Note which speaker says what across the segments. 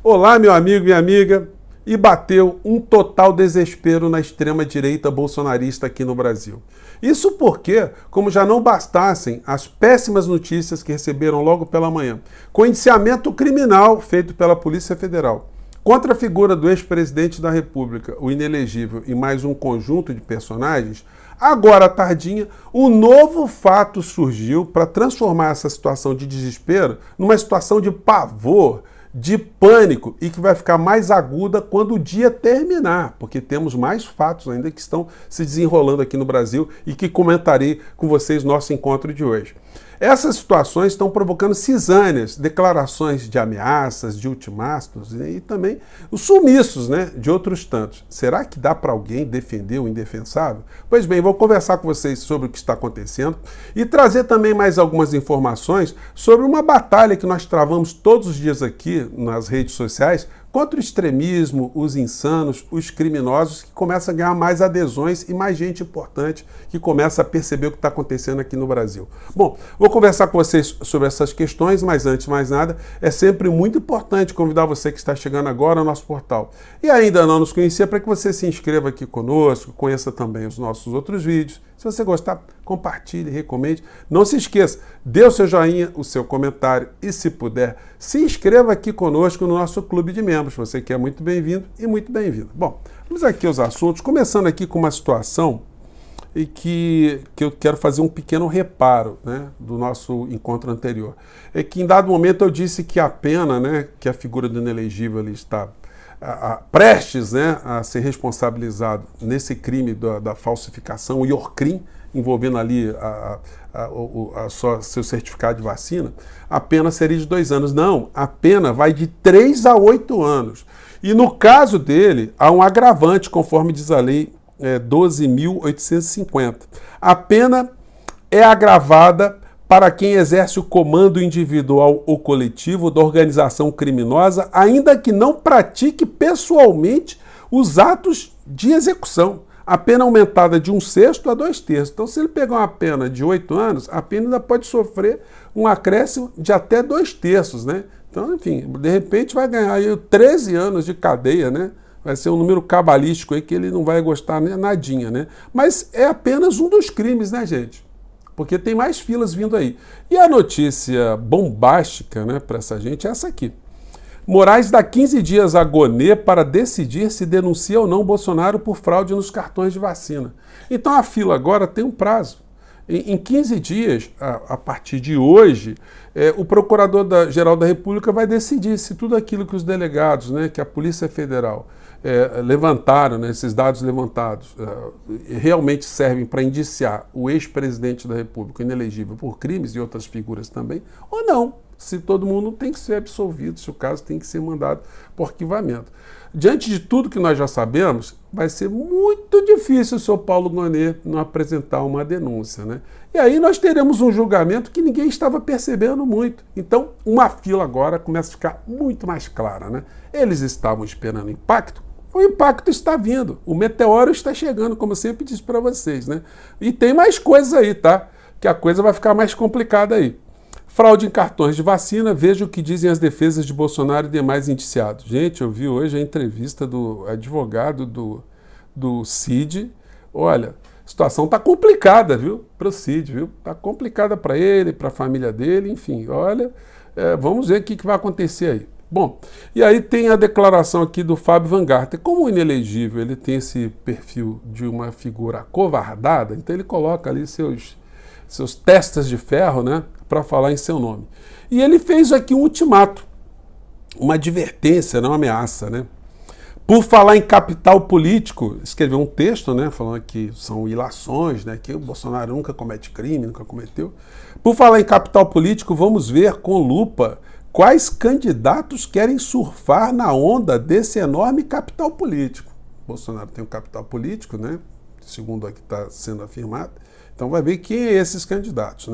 Speaker 1: Olá, meu amigo e amiga. E bateu um total desespero na extrema-direita bolsonarista aqui no Brasil. Isso porque, como já não bastassem as péssimas notícias que receberam logo pela manhã, com indiciamento criminal feito pela Polícia Federal contra a figura do ex-presidente da República, o inelegível, e mais um conjunto de personagens, agora à tardinha, um novo fato surgiu para transformar essa situação de desespero numa situação de pavor, de pânico, e que vai ficar mais aguda quando o dia terminar, porque temos mais fatos ainda que estão se desenrolando aqui no Brasil e que comentarei com vocês no nosso encontro de hoje. Essas situações estão provocando cisâneas, declarações de ameaças, de ultimatos e também os sumiços, de outros tantos. Será que dá para alguém defender o indefensável? Pois bem, vou conversar com vocês sobre o que está acontecendo e trazer também mais algumas informações sobre uma batalha que nós travamos todos os dias aqui nas redes sociais contra o extremismo, os insanos, os criminosos, que começam a ganhar mais adesões e mais gente importante que começa a perceber o que está acontecendo aqui no Brasil. Bom, vou conversar com vocês sobre essas questões, mas antes de mais nada, é sempre muito importante convidar você que está chegando agora ao nosso portal e ainda não nos conhecia para que você se inscreva aqui conosco, conheça também os nossos outros vídeos. Se você gostar, compartilhe, recomende. Não se esqueça, dê o seu joinha, o seu comentário e, se puder, se inscreva aqui conosco no nosso clube de membros. Você que é muito bem-vindo e muito bem-vindo. Bom, vamos aqui aos assuntos, começando aqui com uma situação e que eu quero fazer um pequeno reparo do nosso encontro anterior. É que em dado momento eu disse que a pena, que a figura do inelegível ali está prestes a ser responsabilizado nesse crime da falsificação, o Iorcrim, envolvendo ali seu certificado de vacina, a pena seria de 2 anos. Não, a pena vai de 3 a 8 anos. E no caso dele, há um agravante, conforme diz a lei 12.850. A pena é agravada para quem exerce o comando individual ou coletivo da organização criminosa, ainda que não pratique pessoalmente os atos de execução. A pena aumentada de 1/6 a 2/3. Então, se ele pegar uma pena de 8 anos, a pena ainda pode sofrer um acréscimo de até 2/3, Então, enfim, de repente vai ganhar aí 13 anos de cadeia, Vai ser um número cabalístico aí que ele não vai gostar nadinha, Mas é apenas um dos crimes, gente? Porque tem mais filas vindo aí. E a notícia bombástica para essa gente é essa aqui. Moraes dá 15 dias a Gonê para decidir se denuncia ou não Bolsonaro por fraude nos cartões de vacina. Então a fila agora tem um prazo. Em 15 dias, a partir de hoje, o Procurador-Geral da República vai decidir se tudo aquilo que os delegados, que a Polícia Federal levantaram, esses dados levantados, realmente servem para indiciar o ex-presidente da República inelegível por crimes e outras figuras também, ou não. Se todo mundo tem que ser absolvido, se o caso tem que ser mandado por arquivamento. Diante de tudo que nós já sabemos, vai ser muito difícil o senhor Paulo Gonê não apresentar uma denúncia, E aí nós teremos um julgamento que ninguém estava percebendo muito. Então, uma fila agora começa a ficar muito mais clara, Eles estavam esperando impacto, o impacto está vindo, o meteoro está chegando, como eu sempre disse para vocês, E tem mais coisas aí, Que a coisa vai ficar mais complicada aí. Fraude em cartões de vacina, veja o que dizem as defesas de Bolsonaro e demais indiciados. Gente, eu vi hoje a entrevista do advogado do Cid. Olha, a situação está complicada, para o Cid, Está complicada para ele, para a família dele, enfim, olha, vamos ver o que vai acontecer aí. Bom, e aí tem a declaração aqui do Fábio Van Garten. Como o inelegível ele tem esse perfil de uma figura acovardada, então ele coloca ali seus testas de ferro, para falar em seu nome. E ele fez aqui um ultimato, uma advertência, não uma ameaça, Por falar em capital político, escreveu um texto, falando que são ilações, que o Bolsonaro nunca comete crime, nunca cometeu. Por falar em capital político, vamos ver com lupa quais candidatos querem surfar na onda desse enorme capital político. Bolsonaro tem um capital político, segundo o que está sendo afirmado. Então vai ver quem é esses candidatos,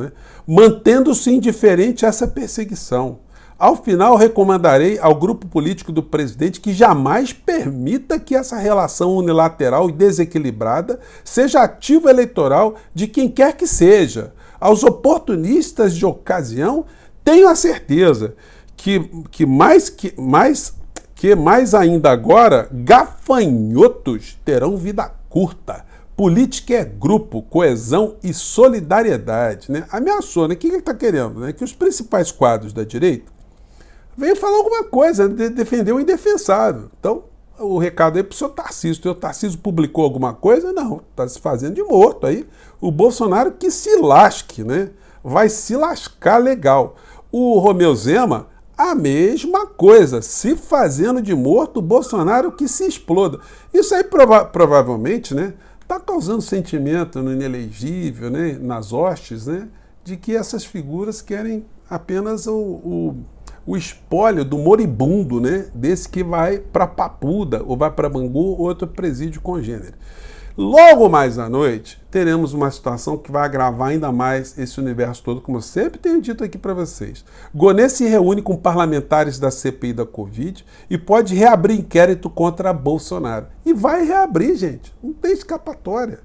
Speaker 1: Mantendo-se indiferente a essa perseguição. Ao final, recomendarei ao grupo político do presidente que jamais permita que essa relação unilateral e desequilibrada seja ativo eleitoral de quem quer que seja. Aos oportunistas de ocasião, tenho a certeza que mais que mais ainda agora, gafanhotos terão vida curta. Política é grupo, coesão e solidariedade, né? Ameaçou, né? O que ele está querendo? Né? Que os principais quadros da direita venham falar alguma coisa, defender o indefensável. Então, o recado aí para o seu Tarcísio. O Tarcísio publicou alguma coisa? Não, está se fazendo de morto aí. O Bolsonaro que se lasque, né? Vai se lascar legal. O Romeu Zema, a mesma coisa, se fazendo de morto, o Bolsonaro que se exploda. Isso aí provavelmente, né, está causando sentimento no inelegível, né, nas hostes, né, de que essas figuras querem apenas o espólio do moribundo, né, desse que vai para Papuda, ou vai para Bangu, ou outro presídio congênere. Logo mais à noite, teremos uma situação que vai agravar ainda mais esse universo todo, como eu sempre tenho dito aqui para vocês. Gonê se reúne com parlamentares da CPI da Covid e pode reabrir inquérito contra Bolsonaro. E vai reabrir, gente. Não tem escapatória.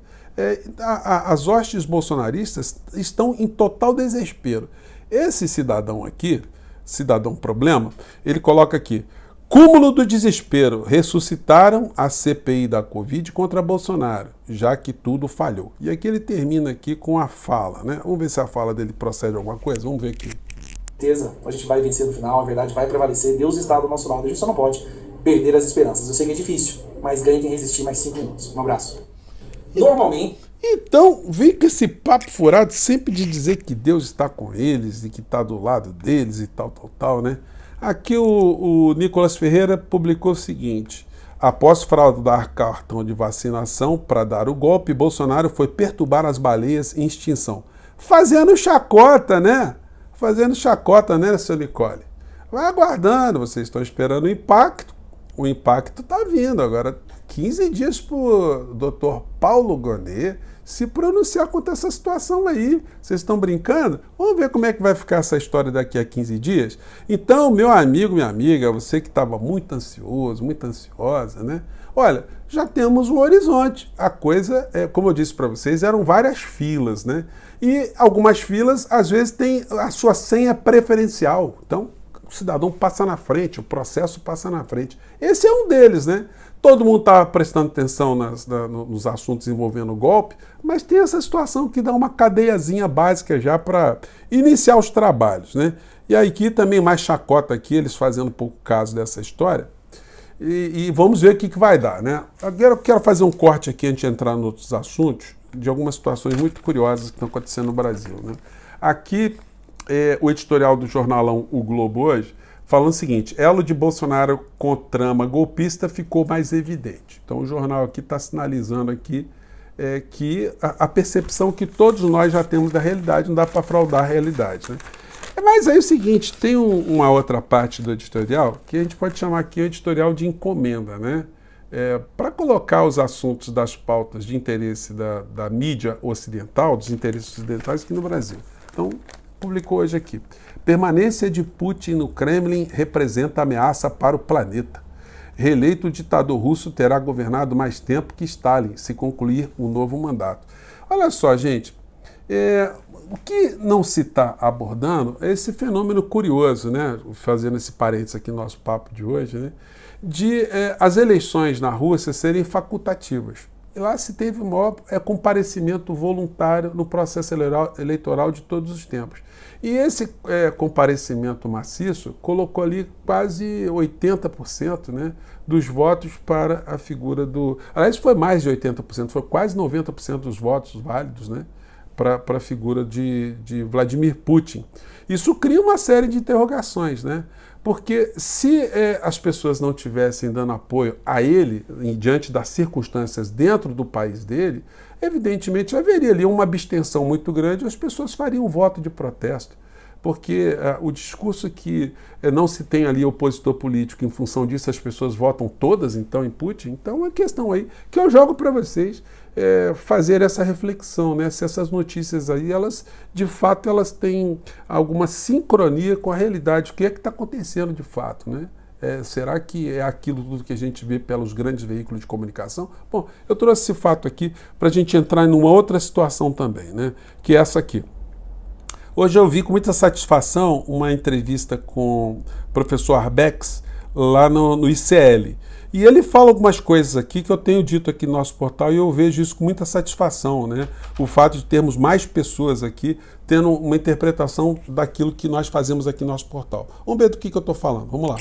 Speaker 1: As hostes bolsonaristas estão em total desespero. Esse cidadão aqui, cidadão problema, ele coloca aqui: cúmulo do desespero, ressuscitaram a CPI da Covid contra Bolsonaro, já que tudo falhou. E aqui ele termina aqui com a fala, né? Vamos ver se a fala dele procede alguma coisa, vamos ver aqui.
Speaker 2: Certeza, a gente vai vencer no final, a verdade vai prevalecer, Deus está do nosso lado, a gente só não pode perder as esperanças. Eu sei que é difícil, mas ganhe quem resistir mais 5 minutos. Um abraço. Normalmente...
Speaker 1: Então, vem com esse papo furado sempre de dizer que Deus está com eles e que está do lado deles e tal, né? Aqui o Nicolas Ferreira publicou o seguinte: após fraudar cartão de vacinação para dar o golpe, Bolsonaro foi perturbar as baleias em extinção. Fazendo chacota, né? Fazendo chacota, né, seu Nicole? Vai aguardando, vocês estão esperando o impacto está vindo. Agora, 15 dias para o doutor Paulo Gonet se pronunciar contra essa situação aí. Vocês estão brincando? Vamos ver como é que vai ficar essa história daqui a 15 dias? Então, meu amigo, minha amiga, você que estava muito ansioso, muito ansiosa, né? Olha, já temos um horizonte. A coisa, como eu disse para vocês, eram várias filas, né? E algumas filas, às vezes, têm a sua senha preferencial. Então, o cidadão passa na frente, o processo passa na frente. Esse é um deles, né? Todo mundo está prestando atenção nos assuntos envolvendo o golpe, mas tem essa situação que dá uma cadeiazinha básica já para iniciar os trabalhos, né? E aí aqui também mais chacota aqui, eles fazendo pouco caso dessa história. E vamos ver o que vai dar, né? Agora eu quero fazer um corte aqui antes de entrar nos outros assuntos, de algumas situações muito curiosas que estão acontecendo no Brasil, né? Aqui o editorial do jornalão O Globo hoje, falando o seguinte: elo de Bolsonaro com trama golpista ficou mais evidente. Então o jornal aqui está sinalizando aqui que a percepção que todos nós já temos da realidade, não dá para fraudar a realidade, né? Mas aí é o seguinte, tem uma outra parte do editorial que a gente pode chamar aqui o editorial de encomenda, né? Para colocar os assuntos das pautas de interesse da mídia ocidental, dos interesses ocidentais aqui no Brasil. Então, publicou hoje aqui: permanência de Putin no Kremlin representa ameaça para o planeta. Reeleito, o ditador russo terá governado mais tempo que Stalin, se concluir um novo mandato. Olha só, gente, o que não se está abordando é esse fenômeno curioso, né? Fazendo esse parênteses aqui no nosso papo de hoje, né? De as eleições na Rússia serem facultativas. E lá se teve o maior comparecimento voluntário no processo eleitoral de todos os tempos. E esse comparecimento maciço colocou ali quase 80%, né, dos votos para a figura do... Aliás, foi mais de 80%, foi quase 90% dos votos válidos, né, para a figura de Vladimir Putin. Isso cria uma série de interrogações, né? Porque se as pessoas não estivessem dando apoio a ele, diante das circunstâncias dentro do país dele, evidentemente haveria ali uma abstenção muito grande e as pessoas fariam um voto de protesto. Porque o discurso que não se tem ali opositor político, em função disso as pessoas votam todas então em Putin, então é uma questão aí que eu jogo para vocês fazer essa reflexão, né? Se essas notícias aí, elas de fato elas têm alguma sincronia com a realidade, o que é que está acontecendo de fato, né? Será que é aquilo tudo que a gente vê pelos grandes veículos de comunicação? Bom, eu trouxe esse fato aqui para a gente entrar em uma outra situação também, né? Que é essa aqui. Hoje eu vi com muita satisfação uma entrevista com o professor Arbex, lá no ICL. E ele fala algumas coisas aqui que eu tenho dito aqui no nosso portal e eu vejo isso com muita satisfação, né? O fato de termos mais pessoas aqui tendo uma interpretação daquilo que nós fazemos aqui no nosso portal. Vamos ver do que eu estou falando. Vamos lá.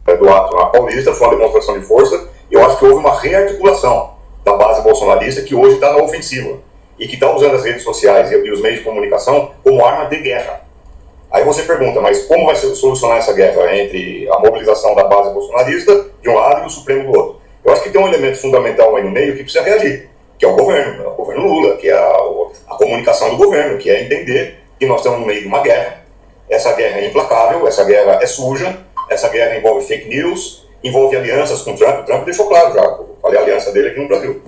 Speaker 3: Do ato na Paulista foi uma demonstração de força e eu acho que houve uma rearticulação da base bolsonarista que hoje está na ofensiva e que está usando as redes sociais e os meios de comunicação como arma de guerra. Aí você pergunta, mas como vai solucionar essa guerra entre a mobilização da base bolsonarista de um lado e o Supremo do outro? Eu acho que tem um elemento fundamental aí no meio que precisa reagir, que é o governo Lula, que é a comunicação do governo, que é entender que nós estamos no meio de uma guerra. Essa guerra é implacável, essa guerra é suja, essa guerra envolve fake news, envolve alianças com Trump. O Trump deixou claro já, eu falei a aliança dele aqui no Brasil.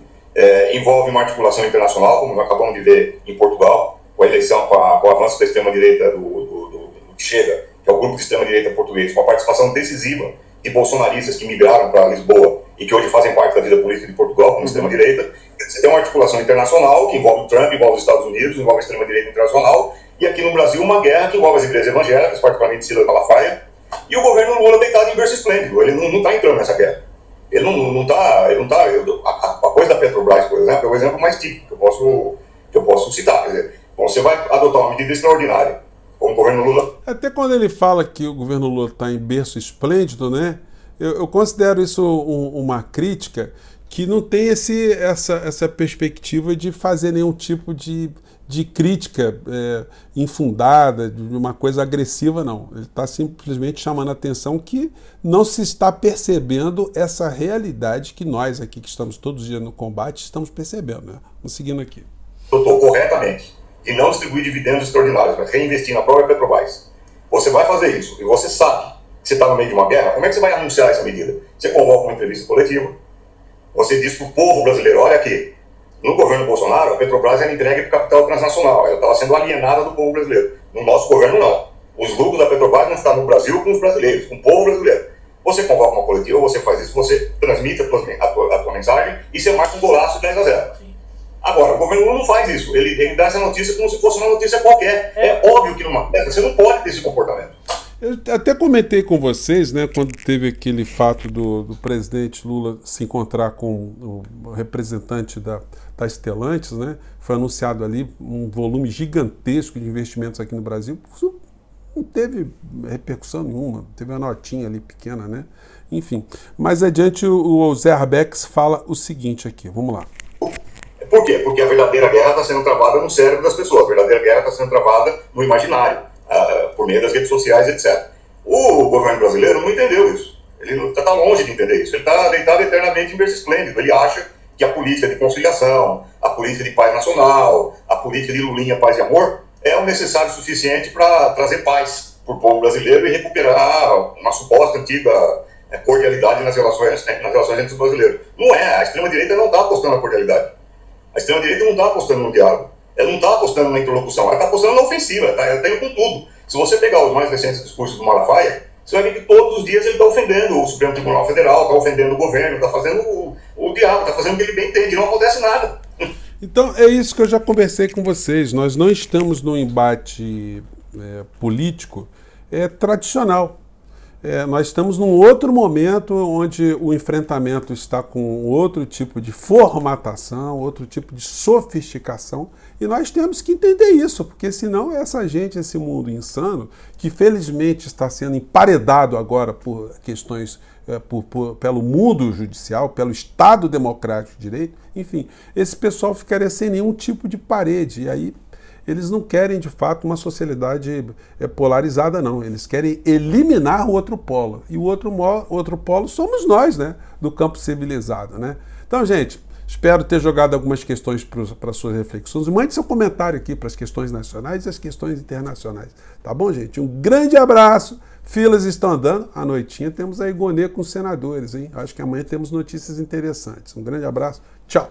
Speaker 3: Envolve uma articulação internacional, como nós acabamos de ver em Portugal, com a eleição, com o avanço da extrema-direita do Chega, que é o grupo de extrema-direita português, com a participação decisiva de bolsonaristas que migraram para Lisboa e que hoje fazem parte da vida política de Portugal como extrema-direita. Você tem uma articulação internacional que envolve o Trump, envolve os Estados Unidos, envolve a extrema-direita internacional, e aqui no Brasil uma guerra que envolve as igrejas evangélicas, particularmente Silas Malafaia, e o governo Lula deitado em berço esplêndido. Ele não está entrando nessa guerra. Ele não está. A coisa da Petrobras, por exemplo, é o exemplo mais típico que eu posso citar. Quer dizer, você vai adotar uma medida extraordinária com o governo Lula.
Speaker 1: Até quando ele fala que o governo Lula está em berço esplêndido, né? Eu considero isso uma crítica que não tem essa perspectiva de fazer nenhum tipo de crítica infundada, de uma coisa agressiva, não. Ele está simplesmente chamando a atenção que não se está percebendo essa realidade que nós aqui, que estamos todos os dias no combate, estamos percebendo, né? Vamos seguindo aqui.
Speaker 3: Doutor, corretamente, de não distribuir dividendos extraordinários, mas reinvestir na própria Petrobras. Você vai fazer isso e você sabe que você está no meio de uma guerra, como é que você vai anunciar essa medida? Você convoca uma entrevista coletiva, você diz para o povo brasileiro, olha aqui, no governo Bolsonaro, a Petrobras era entregue para o capital transnacional, ela estava sendo alienada do povo brasileiro. No nosso governo, não. Os lucros da Petrobras não estão no Brasil com os brasileiros, com o povo brasileiro. Você convoca uma coletiva, você faz isso, você transmite a tua mensagem e você marca um golaço de 10-0. Agora, o governo não faz isso. Ele dá essa notícia como se fosse uma notícia qualquer. É óbvio que numa guerra você não pode ter esse comportamento.
Speaker 1: Eu até comentei com vocês, né, quando teve aquele fato do presidente Lula se encontrar com o representante da Stellantis, né, foi anunciado ali um volume gigantesco de investimentos aqui no Brasil. Isso não teve repercussão nenhuma, teve uma notinha ali pequena, né? Enfim, mais adiante o Zé Arbex fala o seguinte aqui, vamos lá.
Speaker 3: Por quê? Porque a verdadeira guerra está sendo travada no cérebro das pessoas, a verdadeira guerra está sendo travada no imaginário, por meio das redes sociais, etc. O governo brasileiro não entendeu isso. Ele está longe de entender isso. Ele está deitado eternamente em berço esplêndido. Ele acha que a política de conciliação, a política de paz nacional, a política de Lulinha, paz e amor, é o necessário o suficiente para trazer paz para o povo brasileiro e recuperar uma suposta antiga cordialidade nas relações entre os brasileiros. Não é. A extrema-direita não está apostando na cordialidade. A extrema-direita não está apostando no diálogo. Ela não está apostando na interlocução. Ela está apostando na ofensiva. Ela está indo com tudo. Se você pegar os mais recentes discursos do Malafaia, você vai ver que todos os dias ele está ofendendo o Supremo Tribunal Federal, está ofendendo o governo, está fazendo o diálogo, está fazendo o que ele bem entende. Não acontece nada.
Speaker 1: Então, é isso que eu já conversei com vocês. Nós não estamos num embate político tradicional. Nós estamos num outro momento onde o enfrentamento está com outro tipo de formatação, outro tipo de sofisticação, e nós temos que entender isso, porque senão essa gente, esse mundo insano, que felizmente está sendo emparedado agora por questões, pelo mundo judicial, pelo Estado Democrático de Direito, enfim, esse pessoal ficaria sem nenhum tipo de parede, e aí eles não querem, de fato, uma sociedade polarizada, não. Eles querem eliminar o outro polo. E o outro polo somos nós, né? Do campo civilizado, né? Então, gente, espero ter jogado algumas questões para suas reflexões. Mande seu comentário aqui para as questões nacionais e as questões internacionais. Tá bom, gente? Um grande abraço. Filas estão andando. À noitinha temos a Igonê com os senadores, hein? Acho que amanhã temos notícias interessantes. Um grande abraço. Tchau.